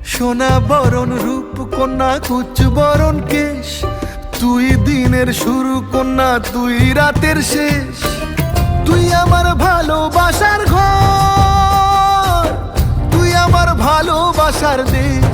সোনা বরণ রূপ কন্যা কুচ বরণ কেশ, তুই দিনের শুরু কন্যা তুই রাতের শেষ। তুই আমার ভালোবাসার ঘর, তুই আমার ভালোবাসার দেশ।